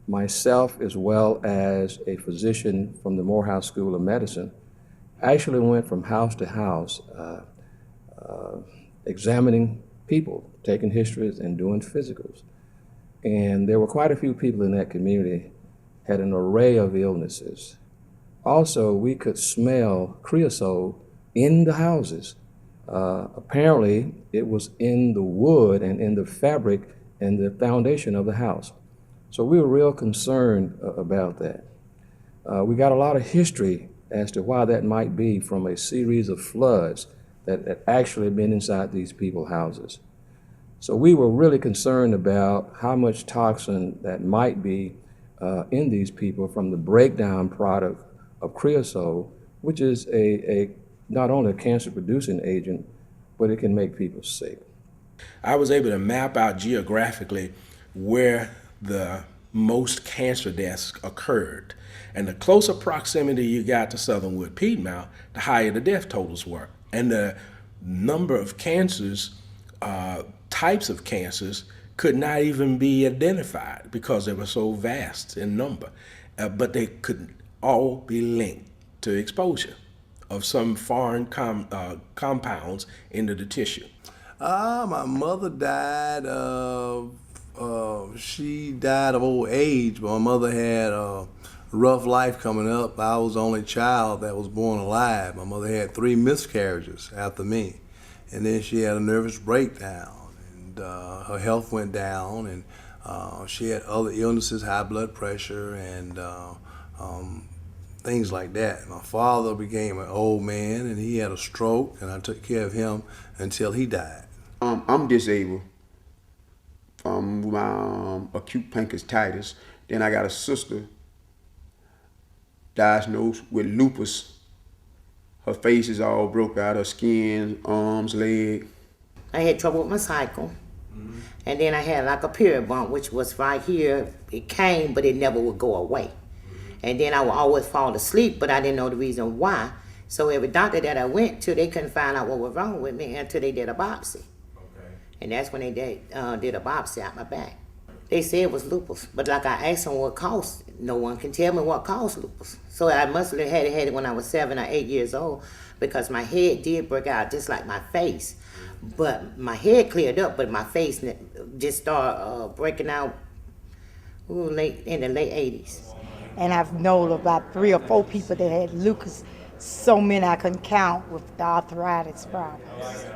myself, as well as a physician from the Morehouse School of Medicine, actually went from house to house examining people, taking histories and doing physicals. And there were quite a few people in that community had an array of illnesses. Also, we could smell creosote in the houses. Apparently, it was in the wood and in the fabric and the foundation of the house. So we were real concerned about that. We got a lot of history as to why that might be from a series of floods that had actually been inside these people's houses. So we were really concerned about how much toxin that might be in these people from the breakdown product of creosote, which is not only a cancer-producing agent, but it can make people sick. I was able to map out geographically where the most cancer deaths occurred. And the closer proximity you got to Southernwood Piedmont, the higher the death totals were. And the number of cancers, types of cancers, could not even be identified because they were so vast in number. But they could all be linked to exposure of some foreign compounds into the tissue. My mother died she died of old age, but my mother had a rough life coming up. I was the only child that was born alive. My mother had 3 miscarriages after me. And then she had a nervous breakdown, and her health went down, and she had other illnesses, high blood pressure, and things like that. My father became an old man, and he had a stroke, and I took care of him until he died. I'm disabled from my acute pancreatitis. Then I got a sister diagnosed with lupus. Her face is all broke out, her skin, arms, leg. I had trouble with my cycle. And then I had like a period bump, which was right here. It came, but it never would go away. And then I would always fall asleep, but I didn't know the reason why. So every doctor that I went to, they couldn't find out what was wrong with me until they did a biopsy. And that's when they did a biopsy out my back. They said it was lupus, but like I asked them what caused, no one can tell me what caused lupus. So I must have had it when I was 7 or 8 years old, because my head did break out just like my face. But my head cleared up, but my face just started breaking out in the late 80s. And I've known about 3 or 4 people that had lupus, so many I couldn't count, with the arthritis problems.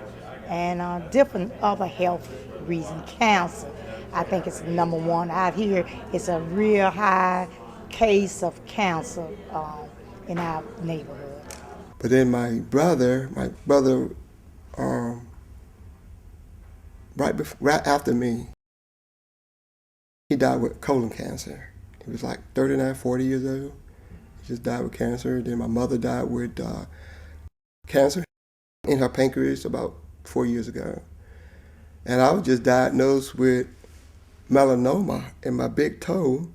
And different other health reasons. Cancer, I think it's number 1. Out here, it's a real high case of cancer in our neighborhood. But then my brother, right after me, he died with colon cancer. He was like 39, 40 years old. He just died with cancer. Then my mother died with cancer in her pancreas about 4 years ago. And I was just diagnosed with melanoma in my big toe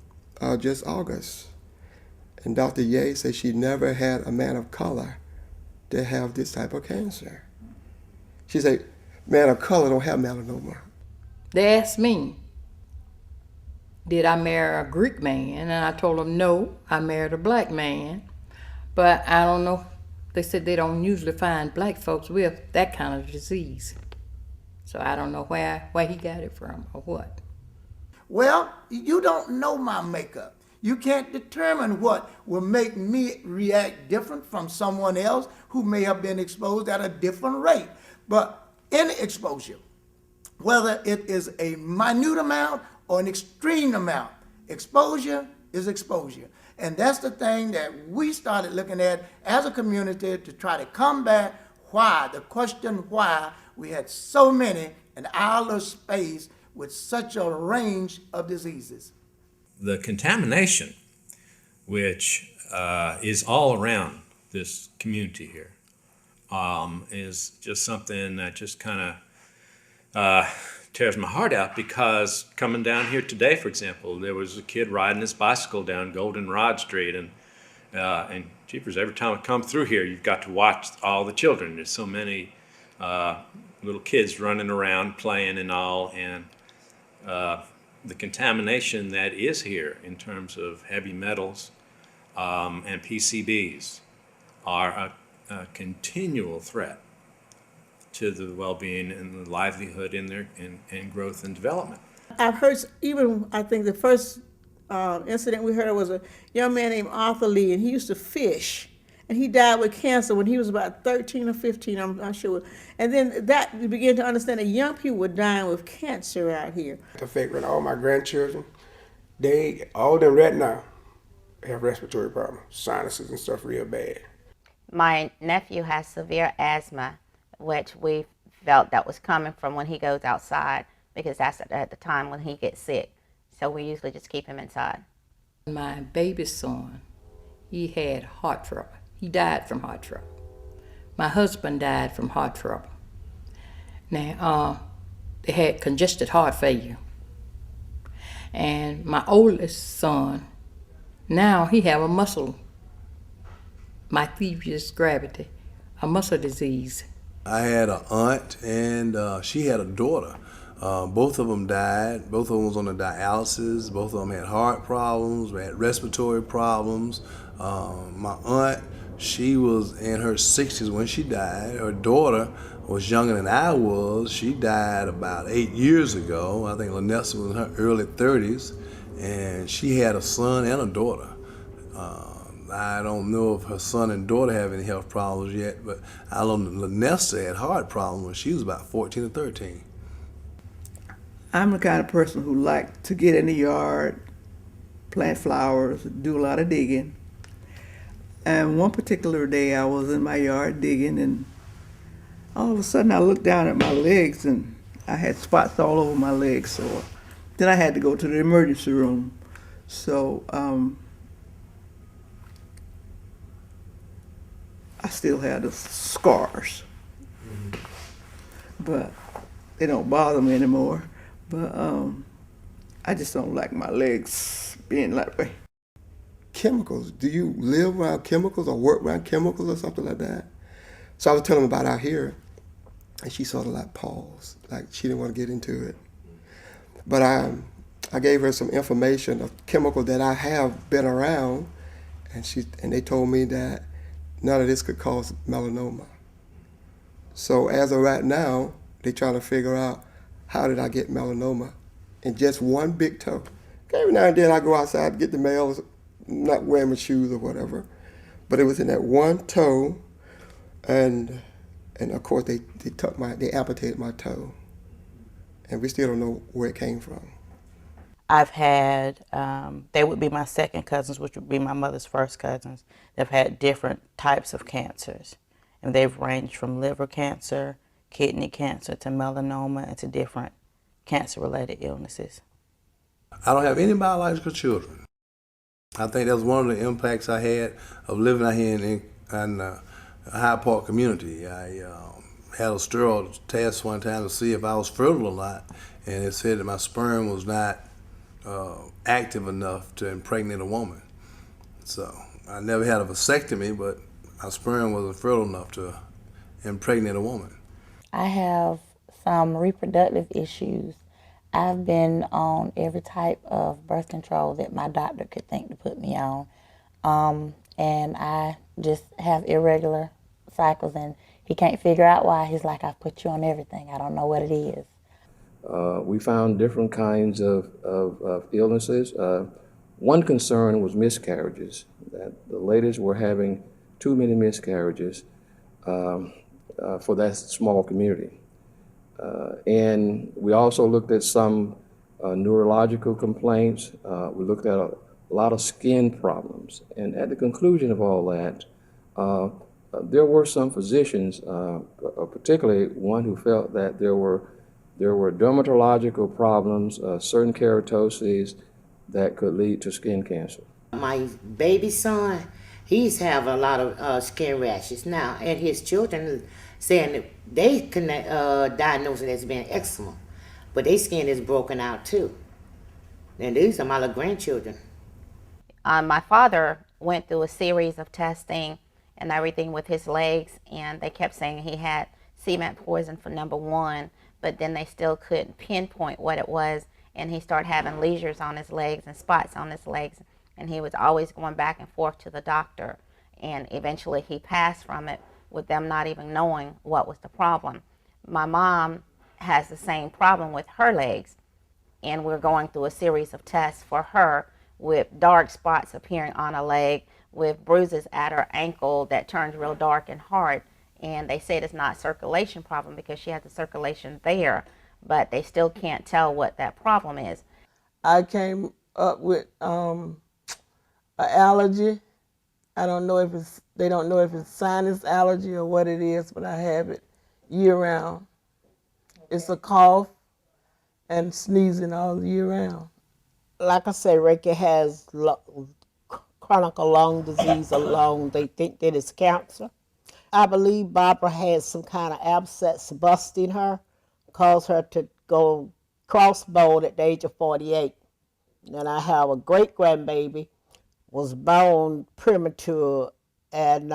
just August. And Dr. Ye said she never had a man of color to have this type of cancer. She said, man of color don't have melanoma. They asked me, did I marry a Greek man? And I told them, no, I married a black man. But I don't know. They said they don't usually find black folks with that kind of disease. So I don't know where he got it from or what. Well, you don't know my makeup. You can't determine what will make me react different from someone else who may have been exposed at a different rate. But any exposure, whether it is a minute amount or an extreme amount, exposure is exposure. And that's the thing that we started looking at as a community to try to combat the question why we had so many in our little space with such a range of diseases. The contamination, which is all around this community here, is just something that just kind of tears my heart out, because coming down here today, for example, there was a kid riding his bicycle down Goldenrod Street, and jeepers, every time I come through here, you've got to watch all the children. There's so many little kids running around playing and all, and the contamination that is here in terms of heavy metals and PCBs are a continual threat to the well-being and the livelihood in growth and development. I've heard, even I think the first incident we heard was a young man named Arthur Lee, and he used to fish, and he died with cancer when he was about 13 or 15, I'm not sure. And then that we began to understand that young people were dying with cancer out here. Affecting all my grandchildren, all of them right now have respiratory problems, sinuses and stuff real bad. My nephew has severe asthma, which we felt that was coming from when he goes outside, because that's at the time when he gets sick. So we usually just keep him inside. My baby son, he had heart trouble. He died from heart trouble. My husband died from heart trouble. Now, they had congested heart failure. And my oldest son, now he have a muscle, myasthenia gravis, a muscle disease. I had an aunt, and she had a daughter. Both of them died. Both of them was on the dialysis. Both of them had heart problems, had respiratory problems. My aunt, she was in her 60s when she died. Her daughter was younger than I was. She died about 8 years ago. I think Lanessa was in her early 30s, and she had a son and a daughter. I don't know if her son and daughter have any health problems yet, but I know Lanessa had heart problems when she was about 14 or 13. I'm the kind of person who like to get in the yard, plant flowers, do a lot of digging. And one particular day I was in my yard digging, and all of a sudden I looked down at my legs, and I had spots all over my legs. So then I had to go to the emergency room. So I still had the scars, but they don't bother me anymore. But I just don't like my legs being that way. Chemicals. Do you live around chemicals or work around chemicals or something like that? So I was telling her about out here, and she sort of like paused, like she didn't want to get into it. But I gave her some information of chemicals that I have been around, and they told me that none of this could cause melanoma. So as of right now, they're trying to figure out, how did I get melanoma in just one big toe? Every now and then I go outside to get the mail, not wearing my shoes or whatever, but it was in that one toe, and of course they amputated my toe, and we still don't know where it came from. I've had, they would be my second cousins, which would be my mother's first cousins. They've had different types of cancers, and they've ranged from liver cancer, kidney cancer, to melanoma, and to different cancer-related illnesses. I don't have any biological children. I think that was one of the impacts I had of living out here in the Hyde Park community. I had a sterile test one time to see if I was fertile or not, and it said that my sperm was not active enough to impregnate a woman. So I never had a vasectomy, but my sperm wasn't fertile enough to impregnate a woman. I have some reproductive issues. I've been on every type of birth control that my doctor could think to put me on. And I just have irregular cycles, and he can't figure out why. He's like, I've put you on everything. I don't know what it is. We found different kinds of illnesses. One concern was miscarriages, that the ladies were having too many miscarriages for that small community. And we also looked at some neurological complaints. We looked at a lot of skin problems. And at the conclusion of all that, there were some physicians, particularly one who felt that there were dermatological problems, certain keratoses that could lead to skin cancer. My baby son, he's having a lot of skin rashes now, and his children saying that they can diagnose it as being eczema, but their skin is broken out too. And these are my little grandchildren. My father went through a series of testing and everything with his legs, and they kept saying he had cement poison for number 1, but then they still couldn't pinpoint what it was. and he started having lesions on his legs and spots on his legs, and he was always going back and forth to the doctor, and eventually he passed from it with them not even knowing what was the problem. My mom has the same problem with her legs, and we're going through a series of tests for her with dark spots appearing on a leg, with bruises at her ankle that turns real dark and hard. And they said it's not a circulation problem because she has the circulation there, but they still can't tell what that problem is. I came up with an allergy. I don't know if they don't know if it's sinus allergy or what it is, but I have it year round. It's a cough and sneezing all year round. Like I said, Ricky has chronic lung disease alone. They think that it's cancer. I believe Barbara had some kind of abscess busting her, caused her to go crossbone at the age of 48. And I have a great grandbaby, was born premature, and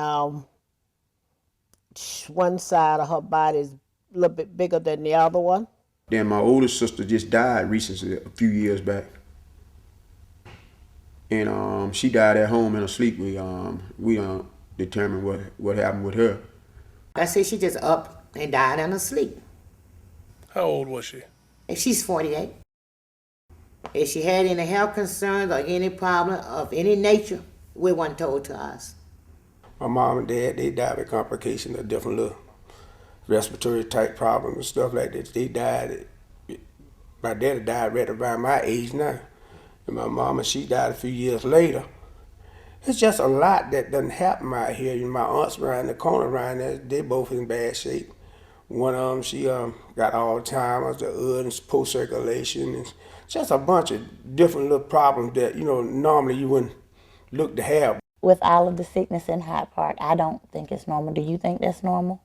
one side of her body is a little bit bigger than the other one. Then my oldest sister just died recently, a few years back. And she died at home in her sleep. We determined what happened with her. I say she just up and died in her sleep. How old was she? And she's 48. If she had any health concerns or any problem of any nature, we weren't told to us. My mom and dad, they died with complications of different little respiratory type problems and stuff like that. They died. My daddy died right around my age now. And my mama, she died a few years later. It's just a lot that doesn't happen out here. You know, my aunts around the corner around there, they both in bad shape. One of them, she got Alzheimer's, the other post circulation. It's just a bunch of different little problems that, you know, normally you wouldn't look to have. With all of the sickness in Hyde Park, I don't think it's normal. Do you think that's normal?